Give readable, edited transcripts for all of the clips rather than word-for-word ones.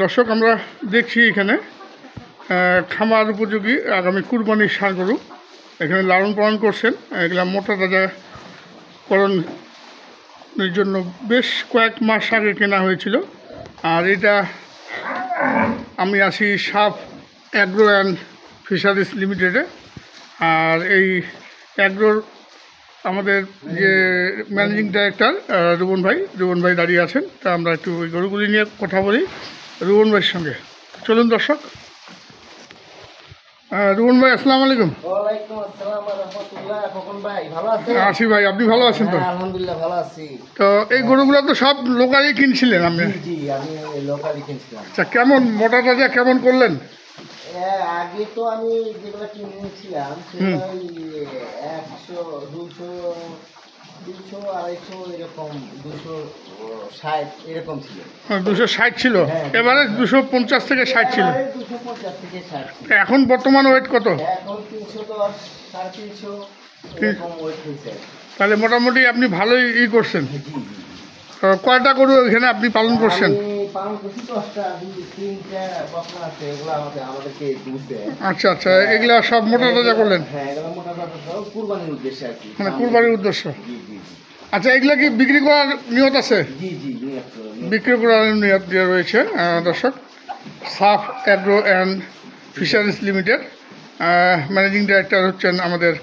দর্শক আমরা দেখছি এখানে খামার উপযোগী আগামী কুরবানির ষাঁড় গরু এখানে লালন পালন করছেন। এগুলা মোটা তাজাকরণের জন্য বেশ কয়েক মাস আগে কেনা হয়েছিল। আর এটা আমি আছি সাফ অ্যাগ্রো অ্যান্ড ফিশারিজ লিমিটেডে। আর এই অ্যাগ্রোর আমাদের যে ম্যানেজিং ডাইরেক্টর রুবন ভাই দাঁড়িয়ে আছেন। তা আমরা একটু ওই গরুগুলি নিয়ে কথা বলি রুবন ভাইয়ের সঙ্গে। চলুন দর্শক। রুবন ভাই আসসালামু আলাইকুম। আছি ভাই, আপনি ভালো আছেন তো? আলহামদুলিল্লাহ ভালো আছি। তো এই গরুগুলো তো সব লোকালই কিনছিলেন আপনি? জি আমি লোকালি কিনছিলাম। আচ্ছা, কেমন মোটা তাজা কেমন করলেন? আগে তো আমি যেগুলো কিনেছিলাম সেগুলো 100, 200, 250 এরকম 260 এরকম ছিল। 260 ছিল, এবারে 250 থেকে 60 ছিল। 250 থেকে 60। এখন বর্তমান ওয়েট কত? এখন 310, 350 এরকম ওয়েট হয়েছে। তাহলে মোটামুটি আপনি ভালোই করছেন। জি জি। কয়টা গরু এখানে আপনি পালন করছেন? পালন করছি 10টা, 2-3টা বকনা আছে, এগুলো আমাদেরকে দিতে। আচ্ছা আচ্ছা, এগুলা সব মোটা তাজা করলেন? হ্যাঁ, এগুলো মোটা তাজা সব কুরবানির উদ্দেশ্যে আর কি। মানে কুরবানির উদ্দেশ্য? জি জি। আচ্ছা, এগুলা কি বিক্রি করার নিয়ত আছে? জি জি, বিক্রি করার নিয়ত দিয়ে রয়েছে। দর্শক, সাফ agro and fisheries limited managing director হচ্ছেন আমাদের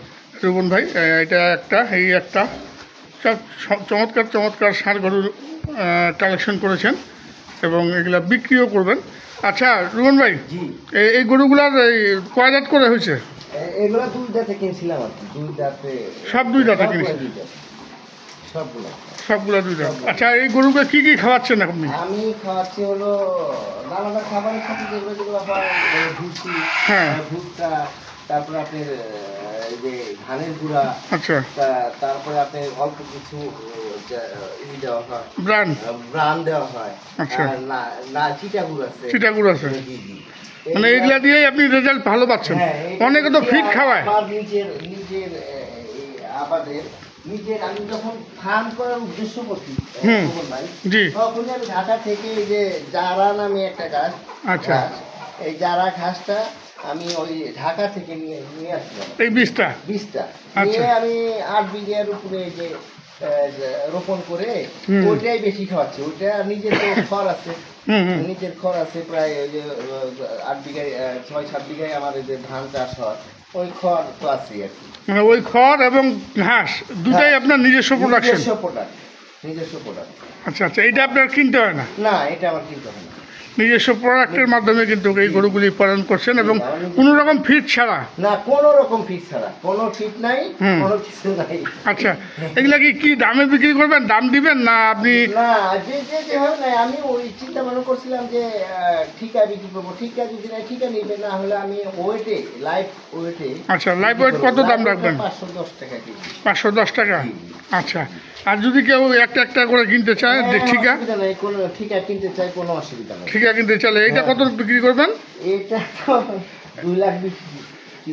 রুবন ভাই। এটা এই একটা সব চমৎকার ষাঁড় গরুর কালেকশন করেছেন এবং এগুলা বিক্রিও করবেন। আচ্ছা রুবন ভাই, এই গরুগুলার কয় দাঁত করে হয়েছে? এগুলা 2 দাঁতে কিনছিলাম আর কি। 2 দাঁতে সব 2 দাঁতে কিনছেন? সবগুলো 2 দাঁত। আচ্ছা, এই গরুকে কি খাওয়াচ্ছেন আপনি? আমি খাওয়াচ্ছি হলো দানাদার খাবারের সাথে যেগুলো হয়, ভুসি, ভুট্টা, তারপরে আপনার এই যে ধানের গুঁড়া। আচ্ছা। তারপরে আপনার অল্প কিছু দেওয়া হয়, ব্রান দেওয়া হয়। আচ্ছা। না চিটাগুড় আছে। জি জি। মানে এগুলা দিয়েই আপনি রেজাল্ট ভালো পাচ্ছেন? অনেকে তো ফিট খাওয়ায়। নিজের আবাদের আমি যখন ফার্ম করার উদ্দেশ্য করছি তখন আমি ঢাকা থেকে এই যে জারা নামে একটা গাছ, আচ্ছা, এই জারা ঘাসটা আমি ওই ঢাকা থেকে নিয়ে আসলাম। এই বীজটা নিয়ে আমি 8 বিঘার উপরে যে রোপণ করে ওইটাই বেশি খাওয়াচ্ছি। ওইটা নিজের তো খড় আছে, নিজের খড় আছে প্রায় ওই যে 8 বিঘায় 6-7 বিঘায় আমার যে ধান চাষ হয়, ওই খড় তো আছে আর কি। মানে ওই খড় এবং ঘাস দুটাই আপনার নিজস্ব প্রোডাকশন? নিজস্ব প্রোডাক্ট। আচ্ছা আচ্ছা, এটা আপনার কিনতে হয় না? না, এটা আমার কিনতে হয় না। নিজস্ব প্রোডাক্টের মাধ্যমে কিন্তু এই গরুগুলি পালন করছেন এবং কোনো রকম ফিট ছাড়া? না, কোনো রকম ফিট ছাড়া, কোনো ফিট নাই, কোনো কিছু নাই। আচ্ছা, এগুলা কি দামে বিক্রি করবেন? দাম দিবেন না আপনি? না, যেভাবে নাই, আমি ওই চিন্তা ভাবনা করছিলাম যে ঠিকা বিক্রি করবো। ঠিকা যদি নাই, ঠিকা নিবে, না হলে আমি ওয়েটে, লাইভ ওয়েটে। আচ্ছা, লাইভ ওয়েট কত দাম রাখবেন? 510 টাকা কেজি। 510 টাকা? আচ্ছা। আর যদি কেউ একটা করে কিনতে চায়, ঠিকা কিনতে চায়, কোনো অসুবিধা নেই। ঠিকা কিনতে চাইলে এইটা কত বিক্রি করবেন? এটা তো 2 লাখ বিক্রি।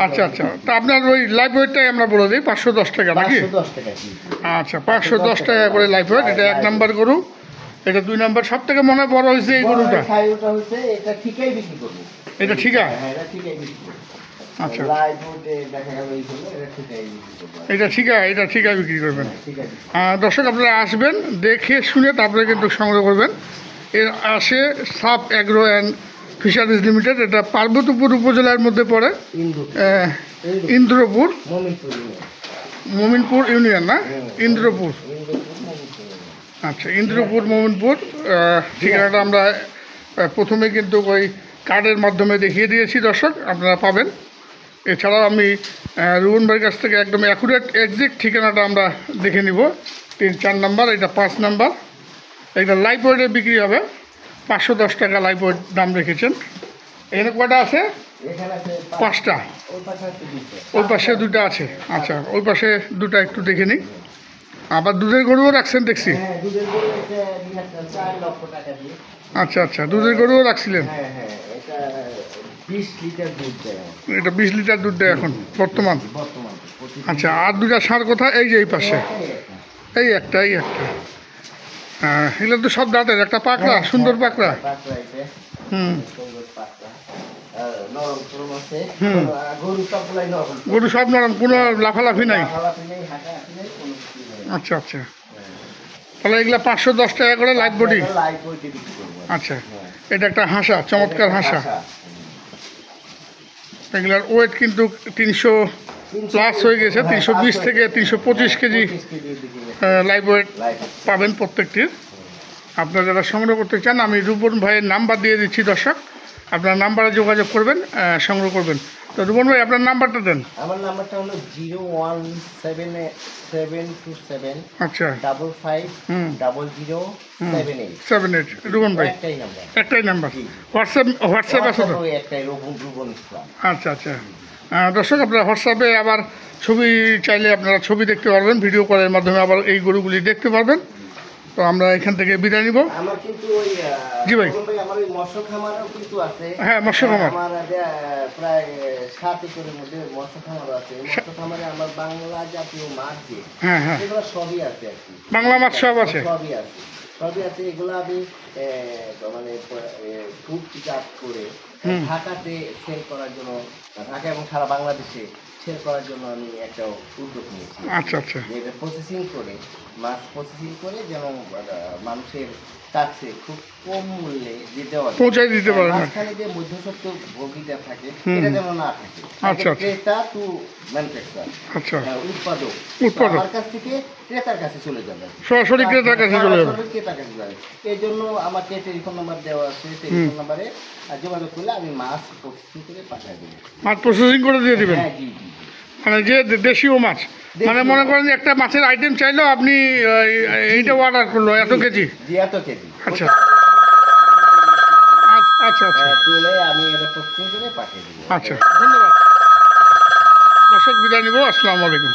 আচ্ছা আচ্ছা, তা আপনার ওই লাইভ ওয়েটটাই আমরা বলে দিই 510 টাকা নাকি? 510 টাকা। আচ্ছা, 510 টাকা করে লাইভ ওয়েট। এটা 1 নাম্বার গরু। এটা 2 নাম্বার। সব থেকে মনে বড় হয়েছে এই গরুটা। এটা ঠিকাই বিক্রি করবো। এটা ঠিকা? হ্যাঁ, এটা ঠিকাই বিক্রি করবো। আচ্ছা, লাইভ ওয়েটে দেখা গেল এই হলো, এটা ঠিকাই বিক্রি করবো। এটা ঠিকা বিক্রি করবেন? দর্শক, আপনারা আসবেন, দেখে শুনে তারপরে কিন্তু সংগ্রহ করবেন। এর আসে সাফ অ্যাগ্রো অ্যান্ড ফিশারিজ লিমিটেড। এটা পার্বতীপুর উপজেলার মধ্যে পড়ে, ইন্দ্রপুর, মমিনপুর ইউনিয়ন না? ইন্দ্রপুর। আচ্ছা, ইন্দ্রপুর, মমিনপুর। ঠিকানাটা আমরা প্রথমে কিন্তু ওই কার্ডের মাধ্যমে দেখিয়ে দিয়েছি। দর্শক, আপনারা পাবেন। এছাড়াও আমি রুবন ভাইয়ের কাছ থেকে একদম অ্যাকুরেট এক্সাক্ট ঠিকানাটা আমরা দেখে নিব। 3-4 নাম্বার, এটা 5 নাম্বার। এটা লাইভ ওয়েটে বিক্রি হবে। 510 টাকা লাইভ ওয়েট দাম রেখেছেন। এখানে কয়টা আছে? 5টা। ওই পাশে 2টা আছে। আচ্ছা, ওই পাশে 2টা একটু দেখে নিই। আবার দুধের গরুও রাখছেন দেখছি। আচ্ছা আচ্ছা, দুধের গরুও রাখছিলেন? এটা 20 লিটার দুধ দেয় এখন বর্তমান। আচ্ছা, আর 2টা ষাঁড় কোথায়? এই যে এই পাশে, এই একটা। এগুলো তো সব দাঁতের, একটা পাকড়া, সুন্দর পাকড়া। পাকড়া এটা হুম সুন্দর পাকড়া, নরম নরম আছে। গরু সবগুলাই নরম, গরু সব নরম, কোনো লাফালাফি নাই। লাফালাফি নেই, হাঁটাহাঁটি নেই, কোনো কিছু নেই। আচ্ছা আচ্ছা, তাহলে এগুলো 510 টাকা করে লাইট বডি। লাইট বডি বিক্রি করবো। আচ্ছা, এটা একটা হাঁসা, চমৎকার হাঁসা। এগুলার ওয়েট কিন্তু 300 প্লাস হয়ে গেছে, 320 থেকে 325 কেজি লাইভ ওয়েট পাবেন প্রত্যেকটির। আপনারা যারা সংগ্রহ করতে চান, আমি রূপন ভাইয়ের নাম্বার দিয়ে দিচ্ছি দর্শক, আপনার নাম্বারে যোগাযোগ করবেন, সংগ্রহ করবেন। তো রূপন ভাই আপনার নাম্বারটা দেন। আমার নাম্বারটা হলো 01727 আচ্ছা 550078। রূপন ভাই একটাই নাম্বার। হোয়াটসঅ্যাপ আছে তো? একটাই, রূপন ইসলাম। আচ্ছা আচ্ছা, দর্শক আপনারা হোয়াটসঅ্যাপে আবার ছবি চাইলে আপনারা ছবি দেখতে পারবেন, ভিডিও কলের মাধ্যমে আবার এই গরুগুলি দেখতে পারবেন। তো আমরা এখান থেকে বিদায় নিব। আমার কিন্তু ওই জি ভাই, আমার ওই মৎস্য খামারও কিন্তু আছে। হ্যাঁ মৎস্য খামার আমার প্রায় 7 একরের মধ্যে মৎস্য খামার আছে। মৎস্য খামারে আমার বাংলা জাতীয় মাছ যে, হ্যাঁ হ্যাঁ এগুলো সবই আছে আর কি। বাংলা মাছ সব আছে, সবই আছে, সবই আছে। এগুলো আমি মানে ফুড পিকআপ করে ঢাকাতে সেল করার জন্য, ঢাকা এবং সারা বাংলাদেশে সেল করার জন্য আমি একটা উদ্যোগ নিয়েছি। আচ্ছা আচ্ছা, এটা প্রসেসিং করে, মাছ প্রসেসিং করে যেন মানুষের কাছে খুব কম মূল্যে পৌঁছায় দিতে পারেন। মাঝখানে যে মধ্যস্বত্ব ভোগীটা থাকে এটা যেন না থাকে। আচ্ছা, ক্রেতা টু ম্যানুফ্যাকচার, আচ্ছা উৎপাদক আমার কাছ থেকে ক্রেতার কাছে চলে যাবে, সরাসরি ক্রেতার কাছে চলে যাবে। ক্রেতার কাছে যাবে। এই জন্য আমাকে টেলিফোন নাম্বার দেওয়া আছে, টেলিফোন নাম্বারে যোগাযোগ করলে আমি মাছ প্রসেসিং করে পাঠিয়ে দেবো। মাছ প্রসেসিং করে দিয়ে দেবেন? হ্যাঁ জি জি, মানে যে দেশীয় মাছ, মানে মনে করেন যে একটা মাছের আইটেম চাইলেও আপনি এইটা অর্ডার করলো এত কেজি। জি এত কেজি। আচ্ছা আচ্ছা আচ্ছা, তুলে আমি এটা প্রসেসিং করে পাঠিয়ে দেবো। আচ্ছা ধন্যবাদ দর্শক, বিদায় নিব। আসসালামু আলাইকুম।